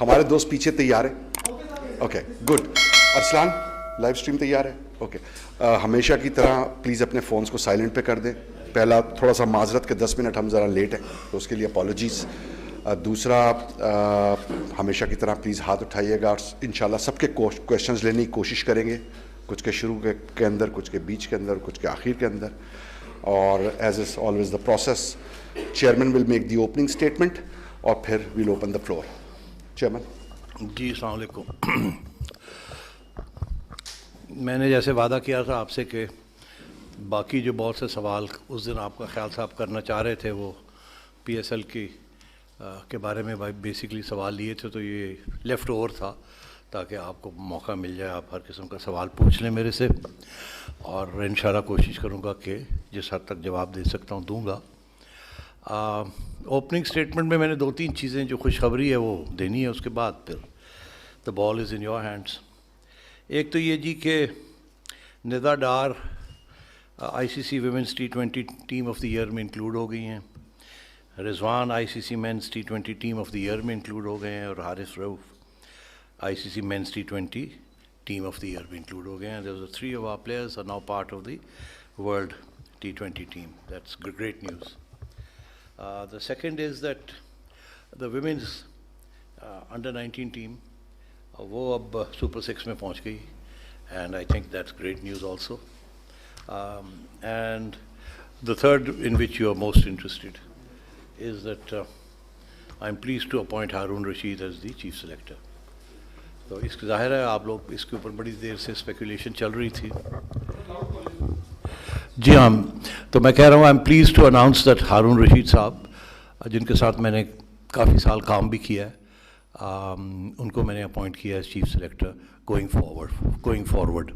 ہمارے دوست پیچھے تیار ہیں؟ Okay good. Arsalan live stream تیار ہے؟ اوکے. ہمیشہ کی طرح پلیز اپنے فونس کو سائلنٹ پہ کر دیں. پہلا تھوڑا سا معذرت کہ 10 منٹ ہم ذرا لیٹ ہیں تو اس کے لیے اپالوجیز. دوسرا ہمیشہ کی طرح پلیز ہاتھ اٹھائیے گا. انشاءاللہ سب کے کویشچنز لینے کی کوشش کریں گے, کچھ کے شروع کے اندر, کچھ کے بیچ کے اندر, کچھ کے آخر کے اندر. اور as is always the process, chairman will make the opening statement اور پھر will open the floor. Chairman. جی السلام علیکم. میں نے جیسے وعدہ کیا تھا آپ سے کہ باقی جو بہت سے سوال اس دن آپ کا خیال صاحب کرنا چاہ رہے تھے وہ پی ایس ایل کے بارے میں بیسکلی سوال لیے تھے, تو یہ لیفٹ اوور تھا تاکہ آپ کو موقع مل جائے, آپ ہر قسم کا سوال پوچھ لیں میرے سے, اور انشاءاللہ کوشش کروں گا کہ جس حد تک جواب دے سکتا ہوں دوں گا. اوپننگ اسٹیٹمنٹ میں نے 2-3 چیزیں جو خوشخبری ہے وہ دینی ہے, اس کے بعد پھر دا بال از ان یور ہینڈس. ایک تو یہ جی کہ Nida Dar I C C women's T20 team of the year میں انکلوڈ ہو گئی ہیں, Rizwan I C C men's T20 team of the year میں انکلوڈ ہو گئے ہیں, اور Haris Rauf I C C men's T20 team of the year میں انکلوڈ ہو گئے ہیں. Three of our players are now part of the world T20 team. That's great news. The second is that the women's under 19 team وہ اب super 6 میں پہنچ گئی, and I think that's great news also. And the third, in which you are most interested, is that I'm pleased to appoint Harun Rashid as the chief selector. تو اس کا ظاہر ہے آپ لوگ اس کے اوپر بڑی دیر سے اسپیکولیشن چل رہی تھی. جی ہاں, تو میں کہہ رہا ہوں I'm pleased to announce that Harun Rashid صاحب, جن کے ساتھ میں نے کافی سال کام بھی کیا ہے, ان کو میں نے اپوائنٹ کیا ہے چیف سلیکٹر گوئنگ فارورڈ.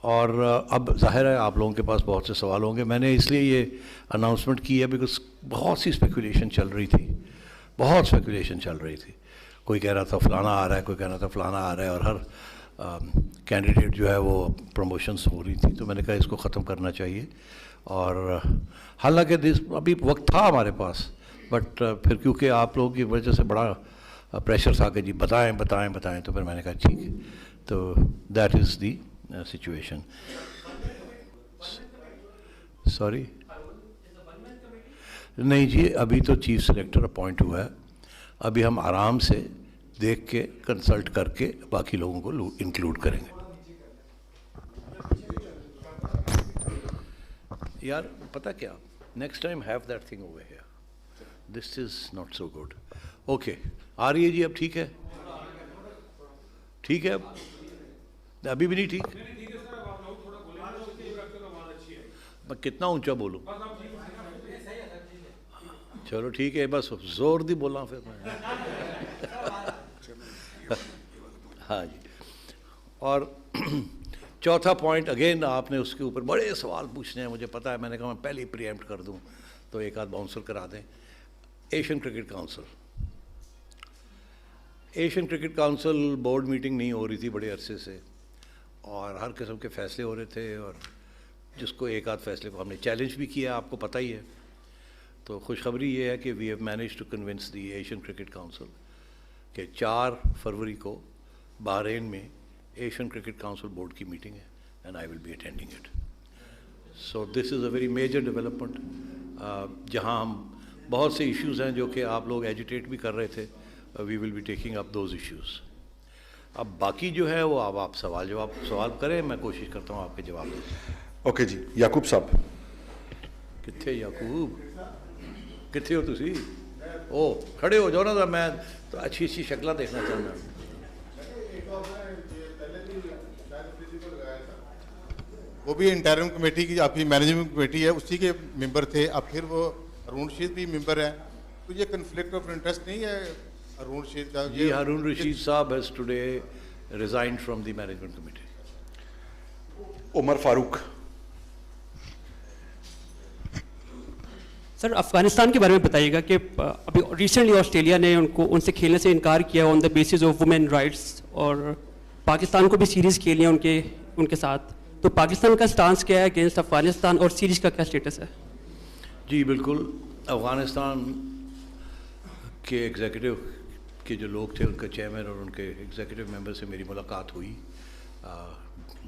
اور اب ظاہر ہے آپ لوگوں کے پاس بہت سے سوال ہوں گے. میں نے اس لیے یہ اناؤنسمنٹ کی ہے بیکاز بہت سی اسپیکولیشن چل رہی تھی, بہت اسپیکولیشن چل رہی تھی. کوئی کہہ رہا تھا فلانا آ رہا ہے, کوئی کہہ رہا تھا فلانا آ رہا ہے, اور ہر کینڈیڈیٹ جو ہے وہ پروموشنس ہو رہی تھی. تو میں نے کہا اس کو ختم کرنا چاہیے, اور حالانکہ ابھی وقت تھا ہمارے پاس, بٹ پھر کیونکہ آپ لوگوں کی وجہ سے بڑا پریشر تھا کہ جی بتائیں, تو پھر میں نے کہا ٹھیک ہے. تو that is the situation. Sorry نہیں جی, ابھی تو چیف سلیکٹر اپوائنٹ ہوا ہے. ابھی ہم آرام سے دیکھ کے کنسلٹ کر کے باقی لوگوں کو انکلوڈ کریں گے. یار پتہ کیا, next time have that thing over here. This is not so good. Okay آ رہی ہے جی, اب ٹھیک ہے, ٹھیک ہے, اب ابھی بھی نہیں ٹھیک. میں کتنا اونچا بولوں؟ چلو ٹھیک ہے, بس زور دی بولا پھر میں. ہاں جی. اور چوتھا پوائنٹ, اگین آپ نے اس کے اوپر بڑے سوال پوچھنے ہیں, مجھے پتہ ہے. میں نے کہا میں پہلے ہی پریمپٹ کر دوں تو ایک آدھ باؤنسر کرا دیں. Asian Cricket council, Asian Cricket Council board meeting نہیں ہو رہی تھی بڑے عرصے سے, اور ہر قسم کے فیصلے ہو رہے تھے, اور جس کو ایک آدھ فیصلے کو ہم نے چیلنج بھی کیا, آپ کو پتہ ہی ہے. تو خوشخبری یہ ہے کہ we have manage to convince the Asian Cricket Council کہ 4 فروری کو بحرین میں ایشین کرکٹ کاؤنسل بورڈ کی میٹنگ ہے, and I will be attending it. So this is a very major development, جہاں ہم بہت سے ایشوز ہیں جو کہ آپ لوگ ایجیٹیٹ بھی کر رہے تھے. We will be taking up those issues. اب باقی جو ہے وہ اب آپ سوال کریں, میں کوشش کرتا ہوں آپ کے جواب دیں. اوکے جی, یعقوب صاحب. کتنے یعقوب, کتنے ہو تسی؟ او کھڑے ہو جاؤ نا, میں تو اچھی شکلیں دیکھنا چاہتا ہوں. وہ بھی انٹرم کمیٹی کی آپ کی مینجمنٹ کمیٹی ہے, اسی کے ممبر تھے. اب پھر وہ ہارون رشید بھی ممبر ہے, تو یہ کنفلکٹ آف انٹرسٹ نہیں ہے ہارون رشید کا؟ جی, Haroon Rashid sahib has today resigned from the management committee. Umar Farooq. Sir Afghanistan کے بارے میں بتائیے گا کہ ابھی ریسنٹلی آسٹریلیا نے ان سے کھیلنے سے انکار کیا on the basis of women rights, اور پاکستان کو بھی سیریز کھیلی ہے ان کے ساتھ. تو پاکستان کا سٹانس کیا ہے اگینسٹ افغانستان, اور سیریز کا کیا اسٹیٹس ہے؟ جی بالکل, افغانستان کے ایگزیکٹو کے جو لوگ تھے ان کا چیئرمین اور ان کے ایگزیکٹو ممبر سے میری ملاقات ہوئی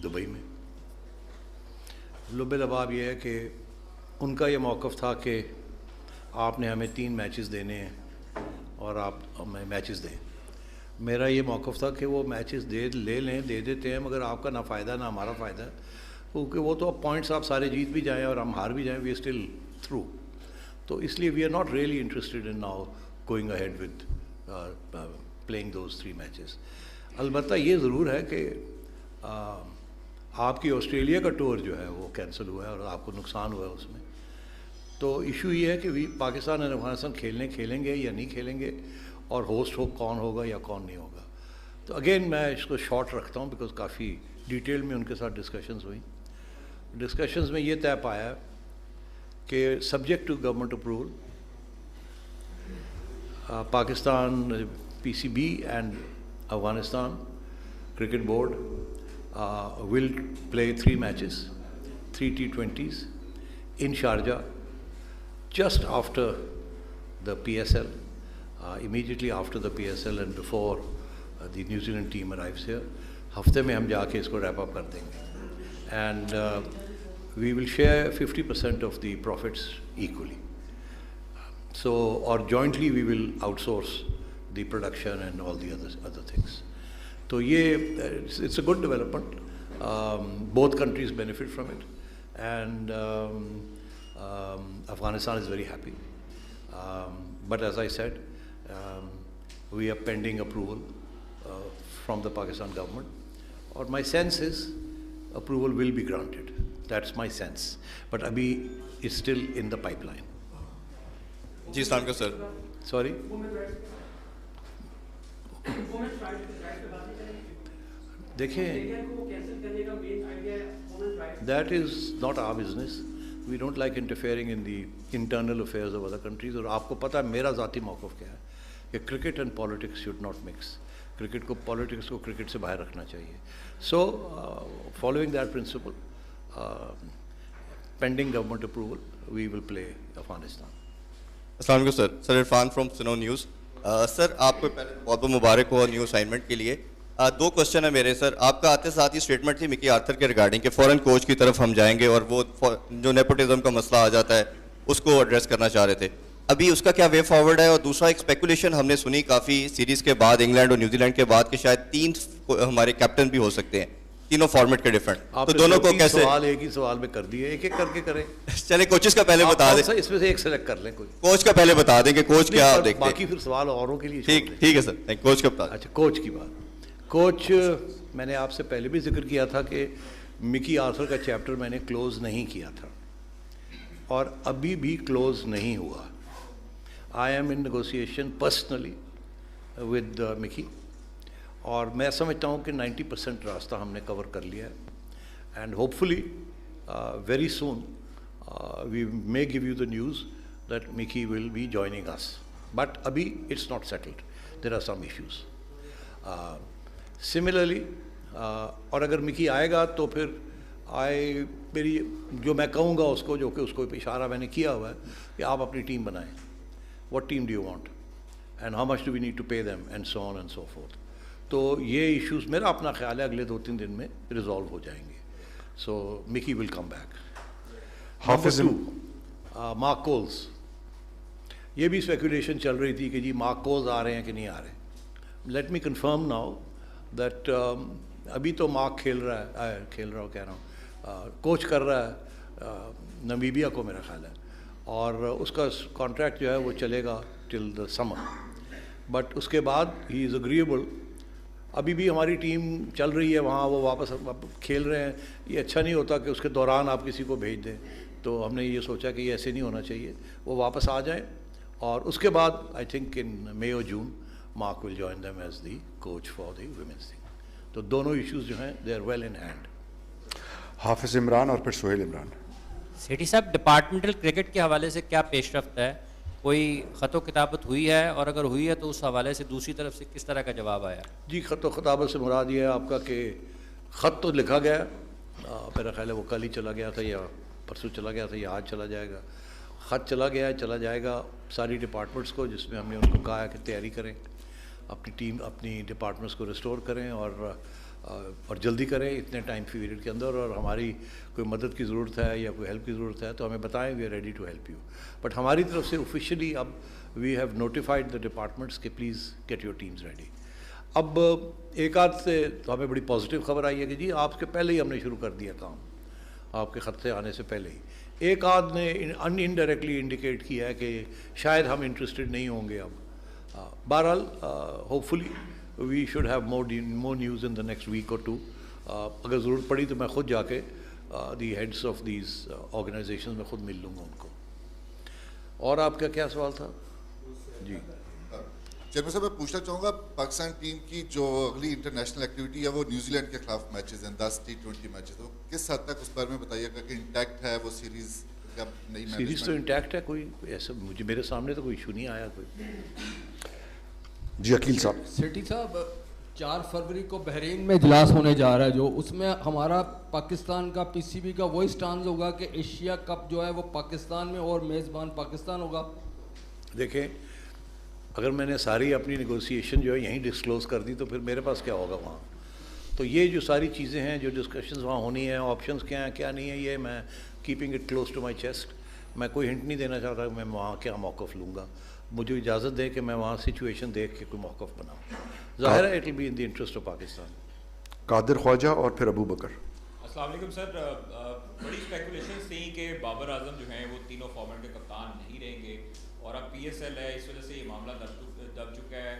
دبئی میں. لب لباب یہ ہے کہ ان کا یہ موقف تھا کہ آپ نے ہمیں 3 میچز دینے ہیں اور آپ ہمیں میچز دیں. میرا یہ موقف تھا کہ وہ میچز لے لیں, دے دیتے ہیں, مگر آپ کا نہ فائدہ نہ ہمارا فائدہ, کیونکہ وہ تو اب پوائنٹس آپ سارے جیت بھی جائیں اور ہم ہار بھی جائیں, وی آر اسٹل تھرو. تو اس لیے we are not really interested in now going ahead with playing those 3 matches. البتہ یہ ضرور ہے کہ آپ کی آسٹریلیا کا ٹور جو ہے وہ کینسل ہوا ہے اور آپ کو نقصان ہوا ہے اس میں. تو ایشو یہ ہے کہ پاکستان اور افغانستان کھیلیں گے یا نہیں کھیلیں گے, اور ہوسٹ کون ہوگا یا کون نہیں ہوگا. تو اگین میں اس کو شارٹ رکھتا ہوں بیکاز کافی ڈیٹیل میں ان کے ساتھ ڈسکشنز ہوئیں. ڈسکشنز میں یہ طے پایا کہ subject to government approval Pakistan PCB and Afghanistan cricket board will play 3 matches, 3 T20s in Sharjah just after the PSL, immediately after the PSL and before the New Zealand team arrives here. ہفتے میں ہم جا کے اس کو ریپ اپ کر دیں گے, and we will share 50% of the profits equally. So, or jointly we will outsource the production and all the other things. تو یہ it's a good development. Both countries benefit from it, and Afghanistan is very happy. But as I said, we are pending approval from the Pakistan government, or my sense is approval will be granted. That's my sense. But abhi is still in the pipeline. جی السلام علیکم سر. Sorry? دیکھیں, that is not our business. We don't like interfering in the internal affairs of other countries. اور آپ کو پتہ ہے میرا ذاتی موقف کیا ہے کہ cricket and politics should not mix. Cricket کو پالیٹکس کو کرکٹ سے باہر رکھنا چاہیے. So following that principle, pending government approval, we will play Afghanistan. السلام علیکم sir. Sir Irfan from Suno news. Sir آپ کو پہلے بہت بہت مبارک ہو نیو اسائنمنٹ کے لیے. 2 کوشچن ہے میرے سر. آپ کا آتے ساتھ ہی اسٹیٹمنٹ تھی مکی آرتھر کے ریگارڈنگ کہ فورن کوچ کی طرف ہم جائیں گے اور وہ جو نیپوٹزم کا مسئلہ آ جاتا ہے اس کو ایڈریس کرنا چاہ رہے تھے. ابھی اس کا کیا وے فارورڈ ہے؟ اور دوسرا ایک اسپیکولیشن ہم نے سنی کافی سیریز کے بعد, انگلینڈ اور نیوزی لینڈ کے بعد, کہ شاید 3 ہمارے کیپٹن بھی ہو سکتے ہیں, تینوں فارمیٹ کے ڈفرنٹ. تو دونوں کو کیسے سوال ایک ہی سوال میں کر دیے, ایک ایک کر کے کریں. چلے کوچز کا پہلے بتا دیں, اس میں سے ایک سلیکٹ کر لیں. کوئی کوچ کا پہلے بتا دیں کہ کوچ کیا دیکھتے ہیں, باقی پھر سوال اوروں کے لیے. ٹھیک ہے سر. کوچ کا بتا. اچھا, کوچ کی بات. کوچ میں نے آپ سے پہلے بھی ذکر کیا تھا کہ مکی آرتھر کا چیپٹر میں نے کلوز نہیں کیا تھا اور ابھی بھی کلوز نہیں ہوا. I am in negotiation personally with مکی, اور میں سمجھتا ہوں کہ 90% راستہ ہم نے کور کر لیا ہے. And hopefully very soon we may give you the news that Mickey will be joining us, but ابھی it's not settled, there are some issues. Similarly اور اگر مکی آئے گا تو پھر میری جو میں کہوں گا اس کو, جو کہ اس کو اشارہ میں نے کیا ہوا ہے کہ آپ اپنی ٹیم بنائیں. What team do you want and how much do we need to pay them and so on and so forth. تو یہ ایشوز میرا اپنا خیال ہے اگلے 2-3 دن میں ریزالو ہو جائیں گے. سو مکی ول کم بیک. حافظ مارک کولز, یہ بھی اسپیکولیشن چل رہی تھی کہ جی مارک کولز آ رہے ہیں کہ نہیں آ رہے. Let me confirm now that ابھی تو مارک کھیل رہا ہوں, کہہ رہا ہوں, کوچ کر رہا ہے نمیبیا کو میرا خیال ہے, اور اس کا کانٹریکٹ جو ہے وہ چلے گا ٹل دا سمر. بٹ اس کے بعد ہی از اگریبل. ابھی بھی ہماری ٹیم چل رہی ہے وہاں, وہ واپس کھیل رہے ہیں. یہ اچھا نہیں ہوتا کہ اس کے دوران آپ کسی کو بھیج دیں. تو ہم نے یہ سوچا کہ یہ ایسے نہیں ہونا چاہیے, وہ واپس آ جائیں, اور اس کے بعد آئی تھنک ان مئی اور June Mark will join them as the coach for the women's team. تو دونوں ایشوز جو ہیں they are well in hand. Hafiz Imran اور پھر سہیل عمران. سیٹھی صاحب, ڈپارٹمنٹل کرکٹ کے حوالے سے کیا پیش رفت ہے؟ کوئی خط و کتابت ہوئی ہے, اور اگر ہوئی ہے تو اس حوالے سے دوسری طرف سے کس طرح کا جواب آیا؟ جی, خط و خطابت سے مراد یہ ہے آپ کا کہ خط تو لکھا گیا, میرا خیال ہے وہ کل ہی چلا گیا تھا یا پرسوں چلا گیا تھا یا آج چلا جائے گا. خط چلا گیا ہے, چلا جائے گا ساری ڈپارٹمنٹس کو, جس میں ہم نے ان کو کہا ہے کہ تیاری کریں, اپنی ٹیم اپنی ڈپارٹمنٹس کو ریسٹور کریں اور جلدی کریں اتنے ٹائم پیریڈ کے اندر, اور ہماری کوئی مدد کی ضرورت ہے یا کوئی ہیلپ کی ضرورت ہے تو ہمیں بتائیں, we are ready to help you. But ہماری طرف سے آفیشیلی اب we have notified the departments کہ please get your teams ready. اب ایک آدھ سے تو ہمیں بڑی پازیٹیو خبر آئی ہے کہ جی آپ کے پہلے ہی ہم نے شروع کر دیا کام, آپ کے خط سے آنے سے پہلے ہی. ایک آدھ نے انڈائریکٹلی انڈیکیٹ کیا ہے کہ شاید ہم انٹرسٹڈ نہیں ہوں گے اب. بہرحال hopefully we should have more news in the next week or two. اگر ضرورت پڑی تو میں خود جا کے the heads of these organization میں خود مل لوں گا ان کو. اور آپ کا کیا سوال تھا؟ جی چیئرمین صاحب میں پوچھنا چاہوں گا, پاکستان ٹیم کی جو اگلی انٹرنیشنل ایکٹیویٹی ہے وہ نیوزی لینڈ کے خلاف میچز ہیں, 10 T20 میچز, تو کس حد تک اس بارے میں بتائیے گا کہ انٹیکٹ ہے وہ سیریز؟ سیریز تو انٹیکٹ ہے, کوئی ایسا مجھے میرے سامنے تو کوئی ایشو نہیں آیا کوئی. جی عقیل صاحب. سیٹھی صاحب 4 فروری کو بحرین میں اجلاس ہونے جا رہا ہے, جو اس میں ہمارا پاکستان کا پی سی بی کا وہی سٹانز ہوگا کہ ایشیا کپ جو ہے وہ پاکستان میں اور میزبان پاکستان ہوگا. دیکھیں اگر میں نے ساری اپنی نیگوسیشن جو ہے یہیں ڈسکلوز کر دی تو پھر میرے پاس کیا ہوگا وہاں. تو یہ جو ساری چیزیں ہیں جو ڈسکشنز وہاں ہونی ہیں, آپشنز کیا ہیں کیا نہیں ہیں, یہ میں keeping it close to my chest. میں کوئی ہنٹ نہیں دینا چاہتا کہ میں وہاں کیا موقف لوں گا. مجھے اجازت دے کہ میں وہاں سچویشن دیکھ کے کوئی موقف بناؤں. ظاہر ہے it will be in the interest of Pakistan. Qadir Khawaja اور پھر ابو بکر. السلام علیکم سر. بڑی اسپیکولیشنز تھیں کہ بابر اعظم جو ہیں وہ تینوں فارمیٹ کے کپتان نہیں رہیں گے, اور اب پی ایس ایل ہے, اس وجہ سے یہ معاملہ دب چکا ہے.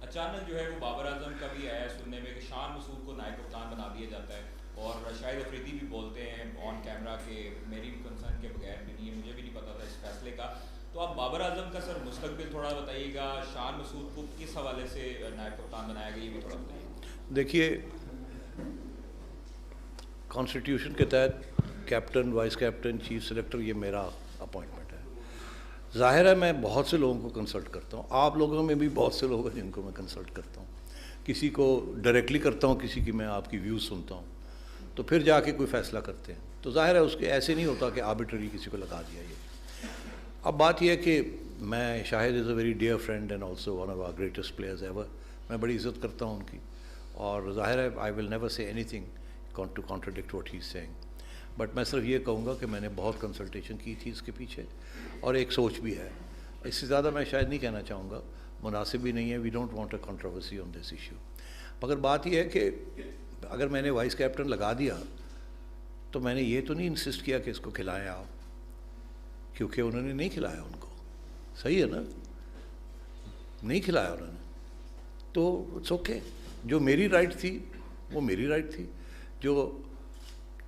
اچانک جو ہے وہ بابر اعظم کا بھی آیا سننے میں کہ شان مسعود کو نائب کپتان بنا دیا جاتا ہے, اور شاہد افریدی بھی بولتے ہیں آن کیمرہ کہ میری بھی کنسرن کے بغیر بھی نہیں ہے, مجھے بھی نہیں پتا تھا اس فیصلے کا. تو آپ بابر اعظم کا سر مستقبل تھوڑا بتائیے گا, شان مسعود کو کس حوالے سے نائب کپتان بنایا گیا یہ بھی تھوڑا بتائیے. دیکھیے کانسٹیٹیوشن کے تحت captain, vice captain, chief selector یہ میرا اپوائنٹمنٹ ہے. ظاہر ہے میں بہت سے لوگوں کو کنسلٹ کرتا ہوں, آپ لوگوں میں بھی بہت سے لوگ ہیں جن کو میں کنسلٹ کرتا ہوں. کسی کو ڈائریکٹلی کرتا ہوں, کسی کی میں آپ کی ویوز سنتا ہوں, تو پھر جا کے کوئی فیصلہ کرتے ہیں. تو ظاہر ہے اس کے ایسے نہیں ہوتا کہ آربیٹری کسی کو لگا دیا. یہ اب بات یہ ہے کہ میں Shahid is a very dear friend and also one of our greatest players ever. میں بڑی عزت کرتا ہوں ان کی, اور ظاہر ہے I will never say anything to contradict what he is saying. But میں صرف یہ کہوں گا کہ میں نے بہت کنسلٹیشن کی تھی اس کے پیچھے, اور ایک سوچ بھی ہے. اس سے زیادہ میں شاید نہیں کہنا چاہوں گا, مناسب بھی نہیں ہے. We don't want a controversy on this issue. مگر بات یہ ہے کہ اگر میں نے وائس کیپٹن لگا دیا تو میں نے یہ تو نہیں انسسٹ کیا کہ اس کو کھلائیں آپ, کیونکہ انہوں نے نہیں کھلایا ان کو. صحیح ہے نا, نہیں کھلایا انہوں نے, تو اٹس اوکے. جو میری رائٹ تھی وہ میری رائٹ تھی, جو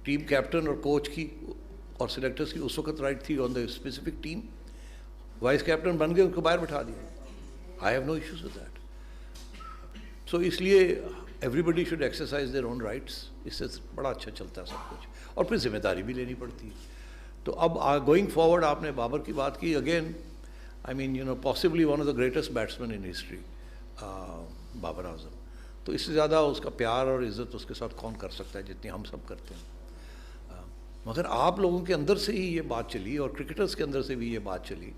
ٹیم کیپٹن اور کوچ کی اور سلیکٹرز کی اس وقت رائٹ تھی on the specific team. Vice captain بن گئے, ان کو باہر بٹھا دیا. I have no issues with that. So اس لیے everybody should exercise their own rights. اس سے بڑا اچھا چلتا ہے سب کچھ, اور پھر ذمہ داری بھی لینی پڑتی ہے. تو اب گوئنگ فارورڈ آپ نے بابر کی بات کی, again I mean you know possibly one of the greatest batsmen in history Babar Azam. تو اس سے زیادہ اس کا پیار اور عزت اس کے ساتھ کون کر سکتا ہے جتنی ہم سب کرتے ہیں. مگر آپ لوگوں کے اندر سے ہی یہ بات چلی, اور کرکٹرز کے اندر سے بھی یہ بات چلی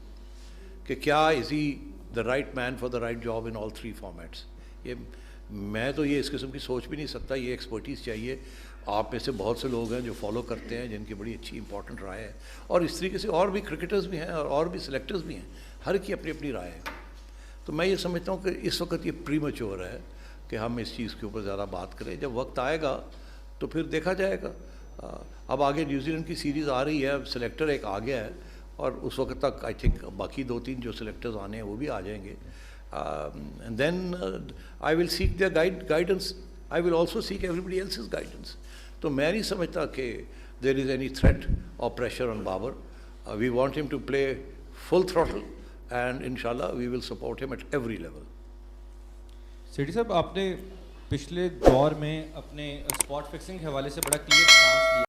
کہ کیا is he the right man for the right job in all 3 formats. یہ میں تو یہ اس قسم کی سوچ بھی نہیں سکتا, یہ ایکسپرٹیز چاہیے. آپ میں سے بہت سے لوگ ہیں جو فالو کرتے ہیں, جن کی بڑی اچھی امپورٹنٹ رائے ہے, اور اس طریقے سے اور بھی کرکٹرز بھی ہیں اور بھی سلیکٹرز بھی ہیں, ہر کی اپنی اپنی رائے ہے. تو میں یہ سمجھتا ہوں کہ اس وقت یہ پری میچور ہے کہ ہم اس چیز کے اوپر زیادہ بات کریں. جب وقت آئے گا تو پھر دیکھا جائے گا. اب آگے نیوزی لینڈ کی سیریز آ رہی ہے, سلیکٹر ایک آ گیا ہے, اور اس وقت تک آئی تھنک باقی 2-3 جو سلیکٹرز آنے ہیں وہ بھی آ جائیں گے. And then I will seek their guidance. I will also seek everybody else's guidance. تو میں نہیں سمجھتا کہ دیر از اینی تھریٹ اور pressure on Babar. We want him to play full throttle, and ان شاء اللہ we will support him at every level. Sethi sahib آپ نے پچھلے دور میں اپنے اسپاٹ فکسنگ کے حوالے سے بڑا کلیئر اسٹانس لیا.